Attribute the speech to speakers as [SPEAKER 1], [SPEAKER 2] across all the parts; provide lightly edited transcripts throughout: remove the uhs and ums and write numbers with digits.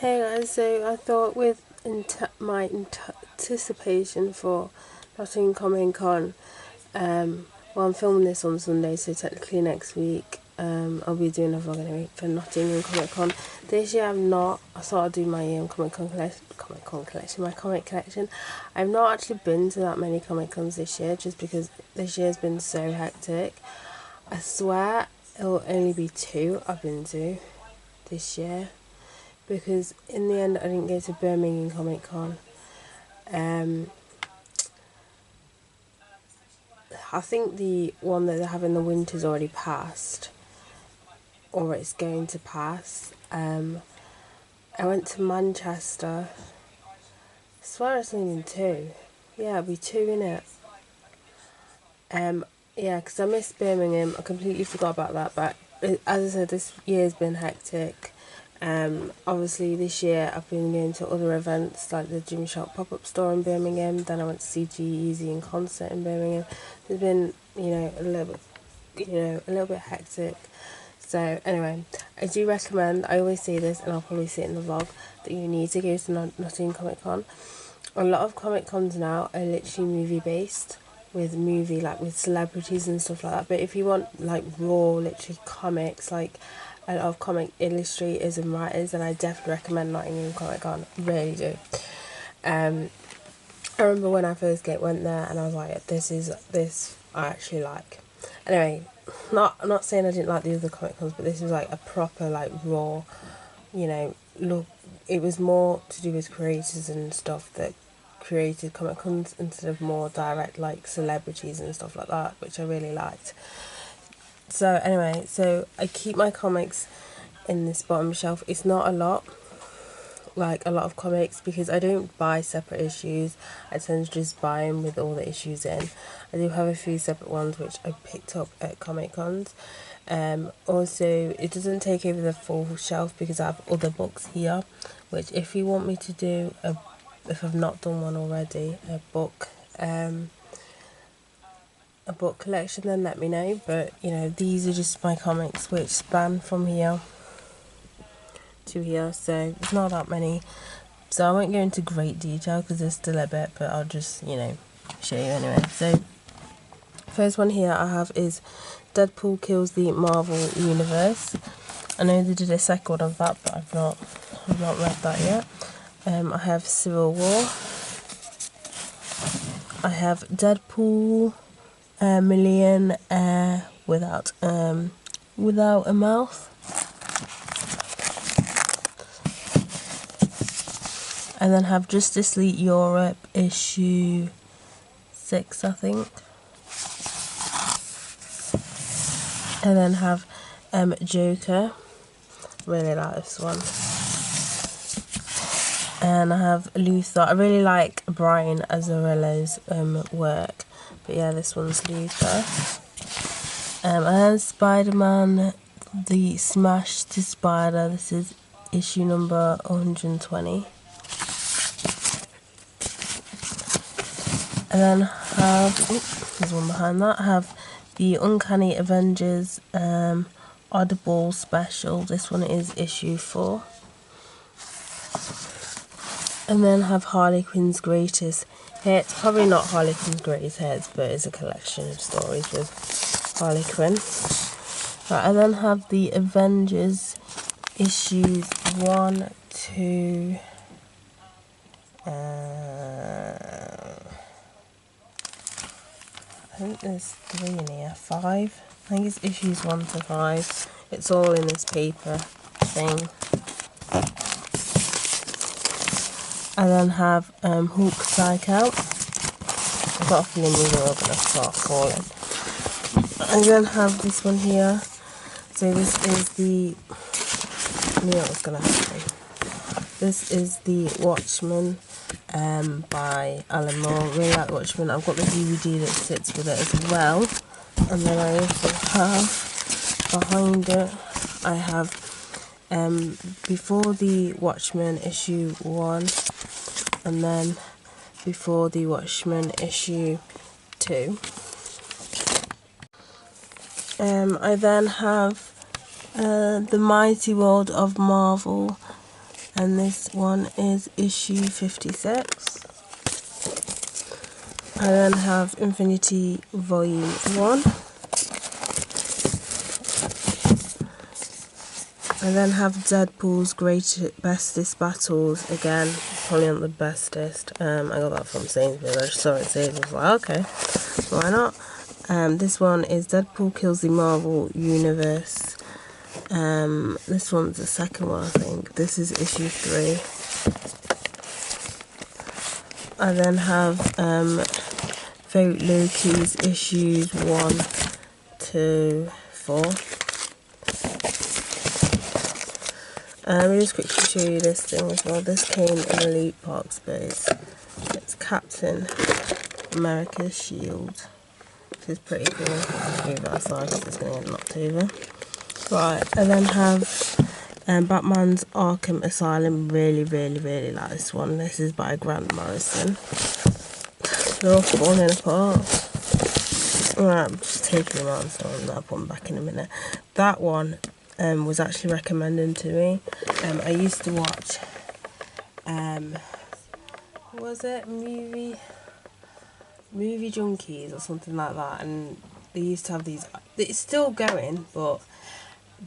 [SPEAKER 1] Hey guys, so I thought with my anticipation for Nottingham Comic Con, well, I'm filming this on Sunday, so technically next week I'll be doing a vlog anyway for Nottingham Comic Con. This year I thought I'd do my my comic collection. I've not actually been to that many Comic Cons this year, just because this year's been so hectic. I swear it'll only be 2 I've been to this year, because in the end I didn't go to Birmingham Comic Con. I think the one that they have in the winter's already passed, or it's going to pass. I went to Manchester. I swear it's only been 2. Yeah, it'll be 2 in it. Yeah, because I missed Birmingham. I completely forgot about that. But as I said, this year's been hectic. Obviously this year I've been going to other events like the Gymshark pop-up store in Birmingham. Then I went to see G-Eazy in concert in Birmingham. It's been, a little bit hectic. So anyway, I do recommend, I always say this and I'll probably say it in the vlog, that you need to go to Nottingham Comic Con. A lot of Comic Cons now are literally movie based, with celebrities and stuff like that. But if you want like raw, literally comics, like a lot of comic illustrators and writers, then I definitely recommend Nottingham Comic Con. Really do. I remember when I first went there and I was like, this I actually like. Anyway, I'm not saying I didn't like the other Comic Cons, but this was like a proper like raw, look. It was more to do with creators and stuff that created Comic Cons, instead of more direct like celebrities and stuff like that, which I really liked. So anyway, so I keep my comics in this bottom shelf. It's not a lot, like a lot of comics, because I don't buy separate issues. I tend to just buy them with all the issues in. I do have a few separate ones which I picked up at Comic Cons. Also, it doesn't take over the full shelf because I have other books here, which if you want me to do if I've not done one already, a book collection, then let me know. But these are just my comics which span from here to here, so it's not that many, so I won't go into great detail because there's still a bit, but I'll just show you anyway. So first one here I have is Deadpool Kills the Marvel Universe. I know they did a second one of that, but I've not read that yet. I have Civil War. I have Deadpool Millionaire Without a Mouth. And then have Justice League Europe issue 6, I think. And then have Joker. Really like this one. And I have Luther. I really like Brian Azzarella's work. But yeah, this one's Luther. And then Spider-Man, the Smash to Spider. This is issue number 120. And then there's one behind that. I have the Uncanny Avengers Audible Special. This one is issue 4. And then have Harley Quinn's Greatest Hits. Probably not Harley Quinn's Greatest Hits, but it's a collection of stories with Harley Quinn. Right, and then have the Avengers issues 1, 2... I think there's 3 in here, 5. I think it's issues 1 to 5. It's all in this paper thing. I then have Hulk Psych Out. I've got a feeling these are all going to start falling. I then have this one here. So this is the... I knew what was going to happen. This is the Watchmen by Alan Moore. Really like Watchmen. I've got the DVD that sits with it as well. And then I also have, behind it, I have Before the Watchmen issue 1, and then Before the Watchmen issue 2. I then have The Mighty World of Marvel And this one is issue 56. I then have Infinity Volume 1. I then have Deadpool's Bestest Battles. Again, probably not the bestest. I got that from Sainsbury's. I just saw it say, I was like, okay, why not? This one is Deadpool Kills the Marvel Universe. This one's the second one, I think. This is issue 3. I then have Vote Loki's issues 1 to 4. Let me just quickly show you this thing as well. This came in Elite Box, but it's Captain America's shield. This is pretty cool. I'll move that aside because it's going to get knocked over. Right, I then have Batman's Arkham Asylum. Really like this one. This is by Grant Morrison. They're all falling apart. Alright, I'm just taking them out, so I'll put them back in a minute. That one was actually recommended to me. I used to watch, what was it, Movie Junkies or something like that, and they used to have these. It's still going, but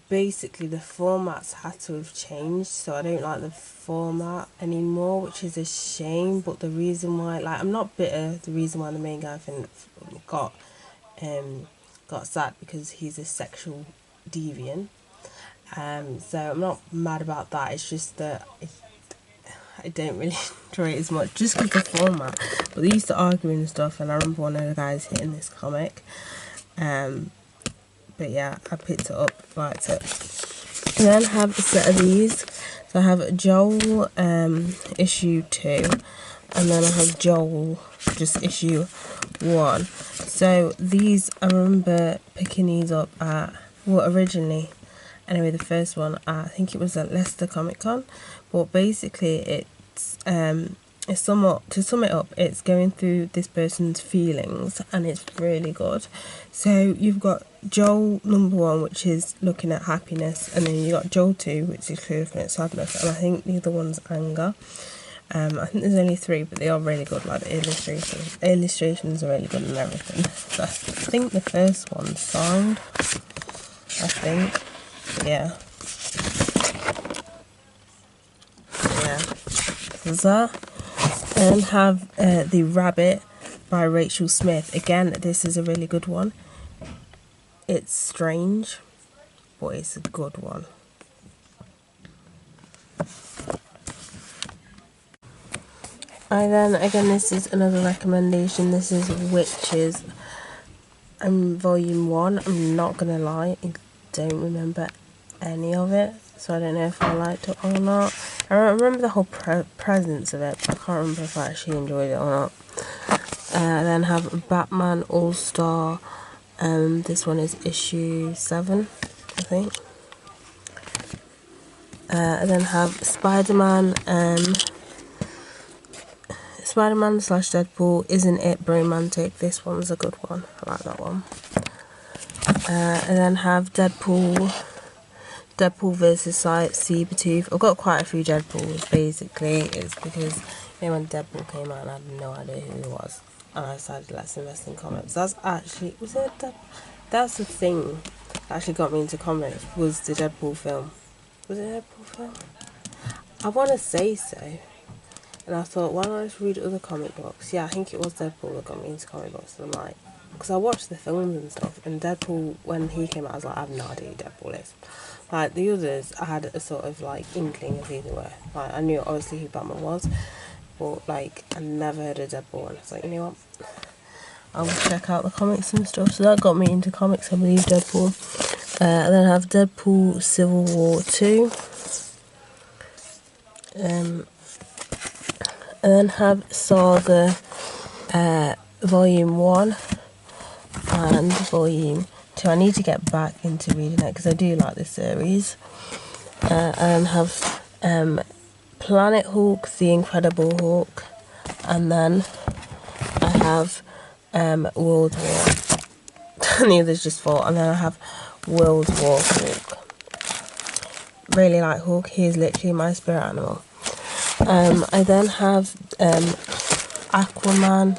[SPEAKER 1] basically the formats had to have changed, so I don't like the format anymore, which is a shame. But the reason why, like, I'm not bitter. The reason why the main guy got sacked because he's a sexual deviant. So I'm not mad about that. It's just that I don't really enjoy it as much, just because the format. But they used to argue and stuff, and I remember one of the guys hitting this comic. But yeah, I picked it up, liked it. And then I have a set of these. So I have Joel issue 2, and then I have Joel just issue 1. So these, I remember picking these up at, well, originally, anyway, the first one, I think it was at Leicester Comic Con. But basically it's somewhat, to sum it up, it's going through this person's feelings, and it's really good. So you've got Joel number 1, which is looking at happiness, and then you got Joel 2, which is looking at sadness, and I think the other one's anger. I think there's only 3, but they are really good. Like, the illustrations are really good and everything. So I think the first one's signed, I think. Yeah. There's that. And have The Rabbit by Rachel Smith. Again, this is a really good one. It's strange, but it's a good one. Again, this is another recommendation. This is Witches Volume 1. I'm not gonna lie, I don't remember any of it, so I don't know if I liked it or not. I remember the whole presence of it, but I can't remember if I actually enjoyed it or not. I then have Batman All-Star. This one is issue 7, I think. I then have Spider-Man slash Deadpool, Isn't It Bromantic? This one's a good one. I like that one. And then have Deadpool versus Sabretooth. I've got quite a few Deadpools, basically. It's because, you know, when Deadpool came out, I had no idea who he was, and I decided, let's invest in comics. That's actually, that's the thing that actually got me into comics, was the Deadpool film. Was it a Deadpool film? I want to say so. And I thought, why don't I just read other comic books? Yeah, I think it was Deadpool that got me into comic books. And I'm like, because I watched the films and stuff, and Deadpool, when he came out, I was like, I have no idea who Deadpool is. Like, the others, I had a sort of, like, inkling of who they were. Like, I knew, obviously, who Batman was, but, like, I never heard of Deadpool, and I was like, you know what, I'll check out the comics and stuff. So that got me into comics, I believe, Deadpool. And then I have Deadpool Civil War 2. And then have Saga Volume 1 and Volume 2. I need to get back into reading it because I do like this series. And have Planet Hulk, The Incredible Hulk, and then I have World War. The others just 4, and then I have World War Hulk. really like Hulk. He is literally my spirit animal. I then have Aquaman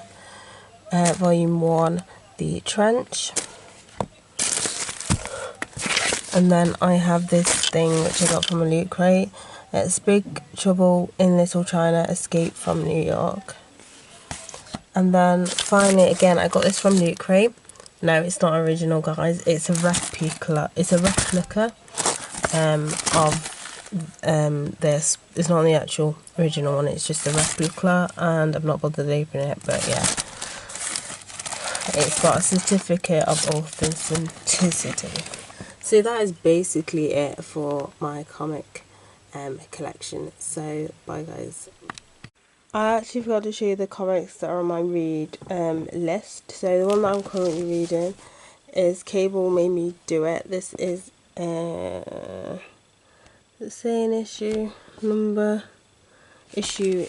[SPEAKER 1] Volume 1, The Trench. And then I have this thing which I got from a loot crate. It's Big Trouble in Little China, Escape from New York. And then finally, again, I got this from Loot Crate. No, it's not original, guys. It's a replica. It's a replica of this. It's not the actual original one. It's just a replica, and I've not bothered opening it. But yeah, it's got a certificate of authenticity. So that is basically it for my comic collection. So bye, guys. I actually forgot to show you the comics that are on my read list. So the one that I'm currently reading is Cable Made Me Do It. This is let's say an issue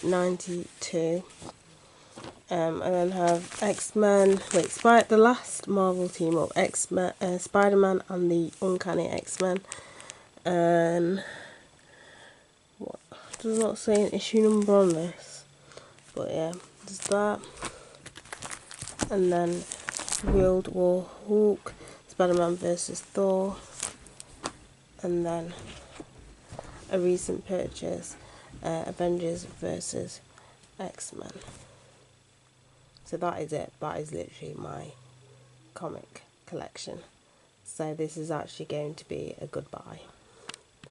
[SPEAKER 1] 92. And then have X-Men, the last Marvel team up, X-Men, Spider-Man and the Uncanny X-Men. What does not say an issue number on this. But yeah, there's that. And then World War Hulk, Spider-Man vs. Thor. And then a recent purchase, Avengers vs. X-Men. So that is it. That is literally my comic collection. So this is actually going to be a goodbye.